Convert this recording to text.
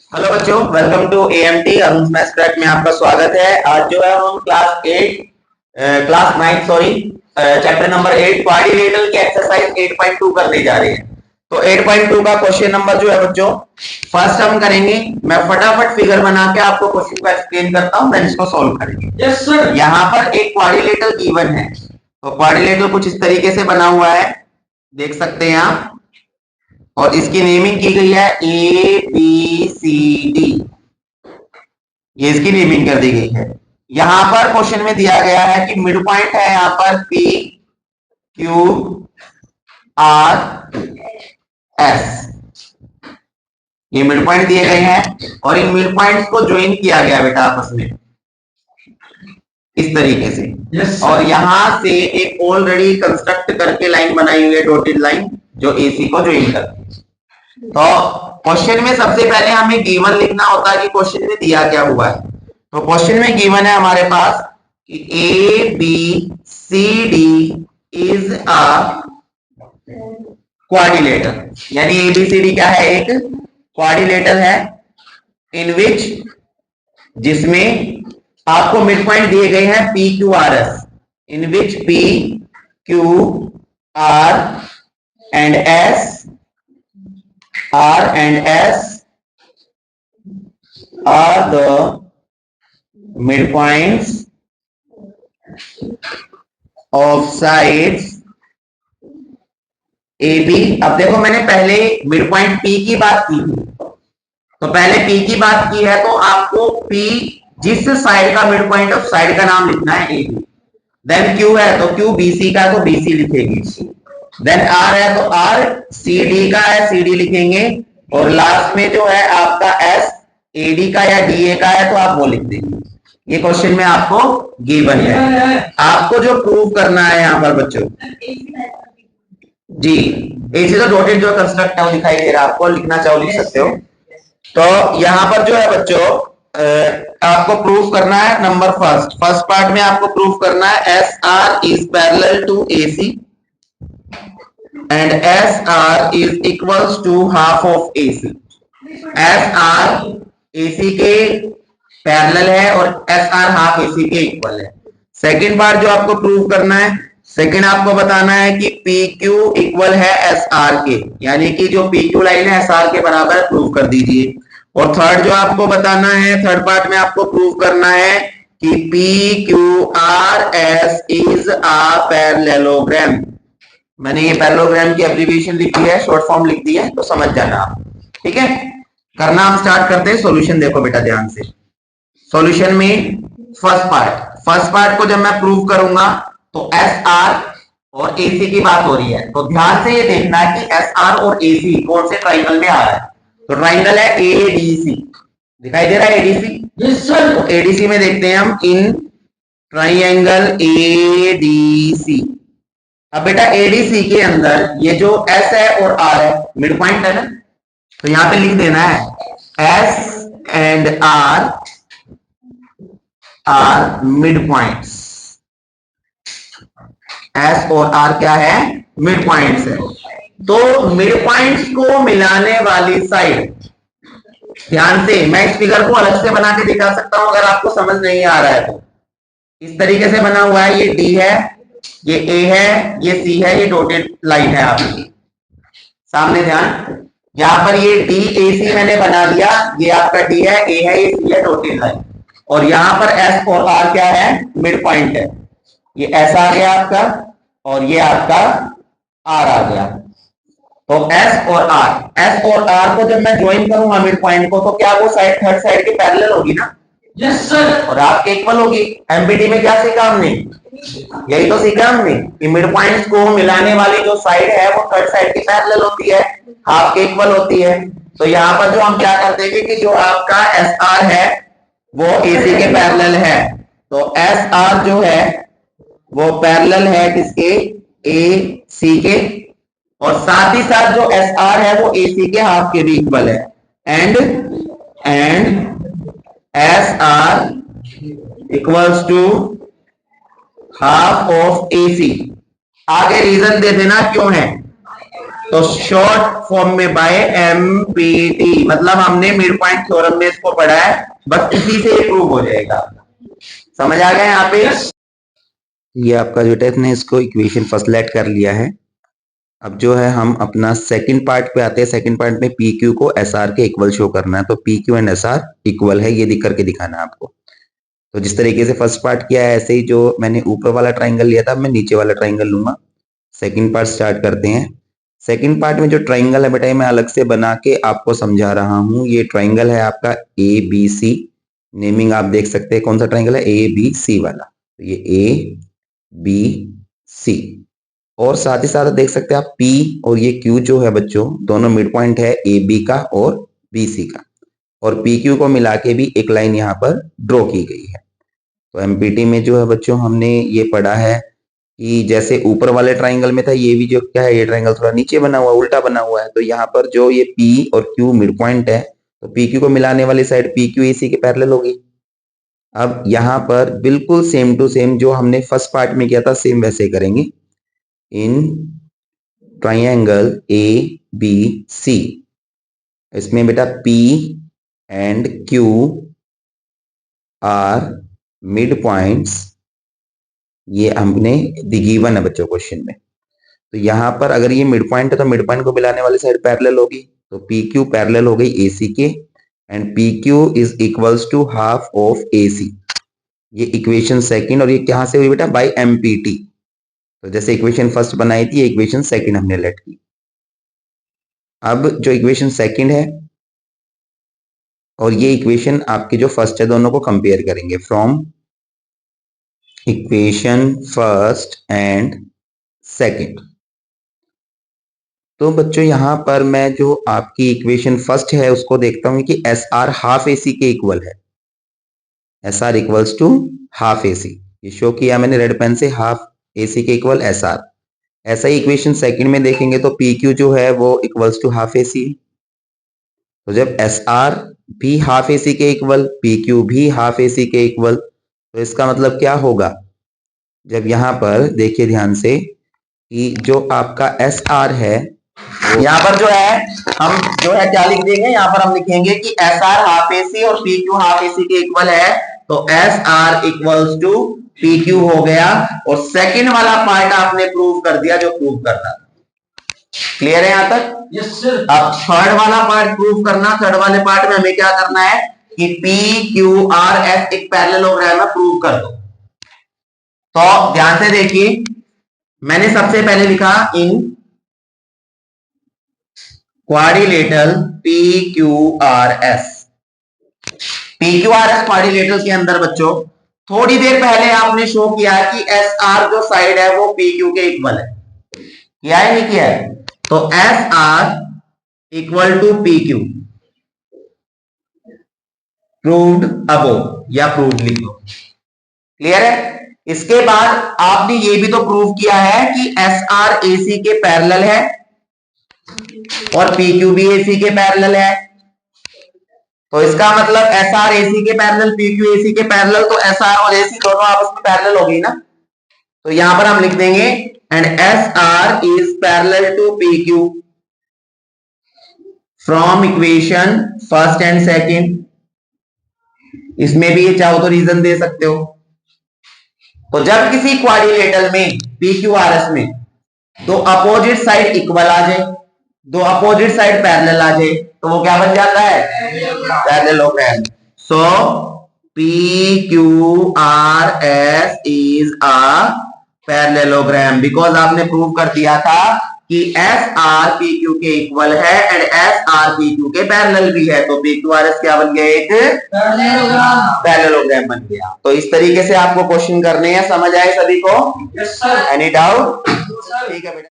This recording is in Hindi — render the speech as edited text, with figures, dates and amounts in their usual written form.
हेलो बच्चों, welcome to AMT Arun maths crack में आपका स्वागत है। आज जो है हम class 9 sorry chapter number 8 quadrilateral की एक्सरसाइज 8.2 करने जा रहे हैं। तो 8.2 का क्वेश्चन नंबर जो है बच्चों, फर्स्ट हम करेंगे। मैं फटाफट फिगर बना के आपको क्वेश्चन को एक्सप्लेन करता हूं, देन इसको सॉल्व करेंगे। Yes sir. यहाँ पर एक क्वाड्रिलेटरल गिवन है, तो क्वाड्रिलेटरल कुछ इस तरीके से बना हुआ है, देख सकते हैं आप। और इसकी नेमिंग की गई है ABCD, ये इसकी नेमिंग कर दी गई है। यहां पर क्वेश्चन में दिया गया है कि मिड पॉइंट है यहां पर PQRS, ये मिड पॉइंट दिए गए हैं और इन मिड पॉइंट्स को ज्वाइन किया गया बेटा आपस में इस तरीके से। yes, और यहां से एक ऑलरेडी कंस्ट्रक्ट करके लाइन बनाई हुई है, डॉटेड लाइन, जो AC को ज्वाइन करती है। तो क्वेश्चन में सबसे पहले हमें गिवन लिखना होता है कि क्वेश्चन में दिया क्या हुआ है। तो क्वेश्चन में गिवन है हमारे पास कि ABCD इज अ क्वाड्रिलेटर, यानी ABCD क्या है, एक क्वाड्रिलेटर है इन विच, जिसमें आपको मिड पॉइंट दिए गए हैं PQRS, in which PQR and S are the midpoints of sides AB। अब देखो, मैंने पहले मिड पॉइंट P की बात की थी, तो पहले P की बात की है तो आपको P जिस साइड का मिड पॉइंट ऑफ साइड का नाम लिखना है AB। देन Q है तो Q BC का, तो BC लिखेगी। देन R है तो R CD का है, CD लिखेंगे। और लास्ट में जो है आपका S AD का या DA का है तो आप वो लिख देंगे। ये क्वेश्चन में आपको गिवन है। आपको जो प्रूव करना है यहाँ पर बच्चों जी, AC तो डॉटेड जो कंस्ट्रक्ट है वो दिखाई दे रहा है, आपको लिखना चाहो लिख सकते हो। तो यहाँ पर जो है बच्चों आपको प्रूफ करना है नंबर फर्स्ट पार्ट में आपको प्रूफ करना है SR is parallel to AC and SR is equals to half of AC। SR AC के पैरेलल है और SR हाफ AC के इक्वल है। सेकंड पार्ट जो आपको प्रूव करना है, सेकंड आपको बताना है कि PQ इक्वल है SR के, यानी कि जो PQ लाइन है SR के बराबर, प्रूव कर दीजिए। और थर्ड जो आपको बताना है, थर्ड पार्ट में आपको प्रूव करना है कि PQRS इज अ पैरेललोग्राम। मैंने ये पैरेललोग्राम की एब्रिविएशन लिखी है, शॉर्ट फॉर्म लिख दी है, तो समझ जाना आप, ठीक है। करना हम स्टार्ट करते हैं। सॉल्यूशन देखो बेटा ध्यान से। सॉल्यूशन में फर्स्ट पार्ट को जब मैं प्रूव करूंगा तो SR और AC की बात हो रही है, तो ध्यान से ये देखना है कि SR और AC कौन से ट्राइंगल में आ रहा है। तो ट्राइंगल है ADC, दिखाई दे रहा है ADC। Yes sir. तो ADC में देखते हैं हम, इन ट्राइंगल ADC। अब बेटा ADC के अंदर ये जो S है और R है, मिड पॉइंट है ना, तो यहां पे लिख देना है S and R are mid points. S और R क्या है, मिड पॉइंट्स है। तो मिड पॉइंट्स को मिलाने वाली साइड, ध्यान से मैं इस फिगर को अलग से बना के दिखा सकता हूं अगर आपको समझ नहीं आ रहा है तो। इस तरीके से बना हुआ है, ये D है, ये A है, ये C है, ये डॉटेड लाइन है आपकी सामने। ध्यान, यहां पर ये DAC मैंने बना दिया, ये आपका D है, A है, ये C है, डॉटेड लाइन। और यहां पर S और R क्या है, मिड पॉइंट है। ये S आ गया आपका और ये आपका R आ गया। तो S और R को जब मैं ज्वाइन करूंगा मिड पॉइंट को, तो क्या वो साइड थर्ड साइड के पैरेलल होगी ना। Yes sir. और आपके इक्वल होगी। एमपीटी में क्या सीखा हमने, यही तो सीखा हमने कि मिड पॉइंट्स को मिलाने वाली जो साइड है वो थर्ड साइड के पैरेलल होती है, हाफ के इक्वल होती है। तो यहाँ पर जो हम क्या करते हैं कि जो आपका SR है वो AC के पैरेलल है, तो SR जो है वो पैरेलल है किसके, AC के। और साथ ही साथ जो SR है वो AC के हाफ के भी इक्वल है। And SR equals to half of AC। आगे रीजन दे देना क्यों है, तो शॉर्ट फॉर्म में बाय एमपीटी, मतलब हमने मिड पॉइंट थ्योरम में इसको पढ़ा है, बस इसी से प्रूव हो जाएगा। समझ आ गया यहाँ पे? ये आपका जो टेस्ट ने इसको इक्वेशन फर्स्ट लेट कर लिया है। अब जो है हम अपना सेकंड पार्ट पे आते हैं। सेकंड पार्ट में पी क्यू को एस आर के इक्वल शो करना है। तो P Q and S R equal है, ये दिख करके दिखाना है आपको। तो जिस तरीके से फर्स्ट पार्ट किया है, ऐसे ही जो मैंने ऊपर वाला ट्राइंगल लिया था, मैं नीचे वाला ट्राइंगल लूंगा। सेकंड पार्ट स्टार्ट करते हैं। सेकंड पार्ट में जो ट्राइंगल है बेटा, मैं अलग से बना के आपको समझा रहा हूं। ये ट्राइंगल है आपका ए बी सी। नेमिंग आप देख सकते हैं, कौन सा ट्राइंगल है, ए बी सी वाला। तो ये ए बी सी, और साथ ही साथ देख सकते हैं आप पी और ये क्यू जो है बच्चों, दोनों मिड पॉइंट है ए बी का और बी सी का, और पी क्यू को मिला के भी एक लाइन यहाँ पर ड्रॉ की गई है। तो एमपीटी में जो है बच्चों हमने ये पढ़ा है कि जैसे ऊपर वाले ट्राइंगल में था, ये भी जो क्या है, ये ट्राइंगल थोड़ा नीचे बना हुआ, उल्टा बना हुआ है। तो यहाँ पर जो ये पी और क्यू मिड पॉइंट है, तो पी क्यू को मिलाने वाली साइड पी क्यू ए सी के पैरेलल होगी। अब यहाँ पर बिल्कुल सेम टू सेम जो हमने फर्स्ट पार्ट में किया था, सेम वैसे करेंगे। In triangle A B C, इसमें बेटा P and Q are mid points, ये हमने गिवन है बच्चों क्वेश्चन में। तो यहां पर अगर ये मिड पॉइंट है तो मिड पॉइंट को मिलाने वाली साइड पैरेलल होगी। तो पी क्यू पैरेलल हो गई AC के, and P Q is equals to half of AC। ये इक्वेशन सेकंड, और ये कहां से हुई बेटा, बाय एमपीटी। तो जैसे इक्वेशन फर्स्ट बनाई थी, इक्वेशन सेकंड हमने लेट की। अब जो इक्वेशन सेकंड है और ये इक्वेशन आपकी जो फर्स्ट है, दोनों को कंपेयर करेंगे। From equation first and second. तो बच्चों यहां पर मैं जो आपकी इक्वेशन फर्स्ट है उसको देखता हूं कि एस आर हाफ AC के इक्वल है। S R equals to half AC, ये शो किया मैंने रेड पेन से, हाफ AC के इक्वल एस आर। ऐसा ही इक्वेशन सेकंड में देखेंगे तो पी क्यू जो है वो इक्वल्स टू हाफ AC। तो जब एस आर भी हाफ AC के इक्वल, पी क्यू भी हाफ AC के इक्वल, तो इसका मतलब क्या होगा, जब यहां पर देखिए ध्यान से कि जो आपका एस आर है, यहाँ पर जो है हम जो है क्या लिख देंगे, यहाँ पर हम लिखेंगे कि एस आर हाफ AC और पी क्यू हाफ AC के इक्वल है। तो S R equals to P Q हो गया, और सेकंड वाला पार्ट आपने प्रूव कर दिया जो प्रूव करना। क्लियर है यहाँ तक? Yes sir. अब थर्ड वाला पार्ट प्रूव करना। थर्ड वाले पार्ट में हमें क्या करना है कि पी क्यू आर एस एक पैरेललोग्राम है, प्रूव कर दो। तो ध्यान से देखिए, मैंने सबसे पहले लिखा इन क्वाड्रिलेटरल PQRS। PQRS क्वाड्रिलेटरल के अंदर बच्चों थोड़ी देर पहले आपने शो किया कि SR जो साइड है वो PQ के इक्वल है। किया है नहीं किया है? तो SR equal to PQ, proved above, या प्रूव्ड लिख दो। क्लियर है? इसके बाद आपने ये भी तो प्रूव किया है कि SR AC के पैरेलल है और PQ भी AC के पैरेलल है। तो इसका मतलब SR AC के पैरेलल, PQ AC के पैरेलल, तो SR और AC दोनों आपस में पैरेलल हो गई ना। तो यहां पर हम लिख देंगे and SR is parallel to PQ from equation first and second. इसमें भी ये चाहो तो रीजन दे सकते हो। तो जब किसी क्वाड्रिलेटरल में PQRS में दो अपोजिट साइड इक्वल आ जाए, दो अपोजिट साइड पैरेलल आ जाए, तो वो क्या बन जाता है, parallelogram. So PQRS is a parallelogram, because आपने प्रूव कर दिया था कि SR PQ के इक्वल है एंड SR PQ के पैरेलल भी है। तो PQRS क्या बन गया, एक पैरेललोग्राम बन गया। तो इस तरीके से आपको क्वेश्चन करने हैं। समझ आए सभी को? Yes sir. Any doubt? ठीक है बेटा।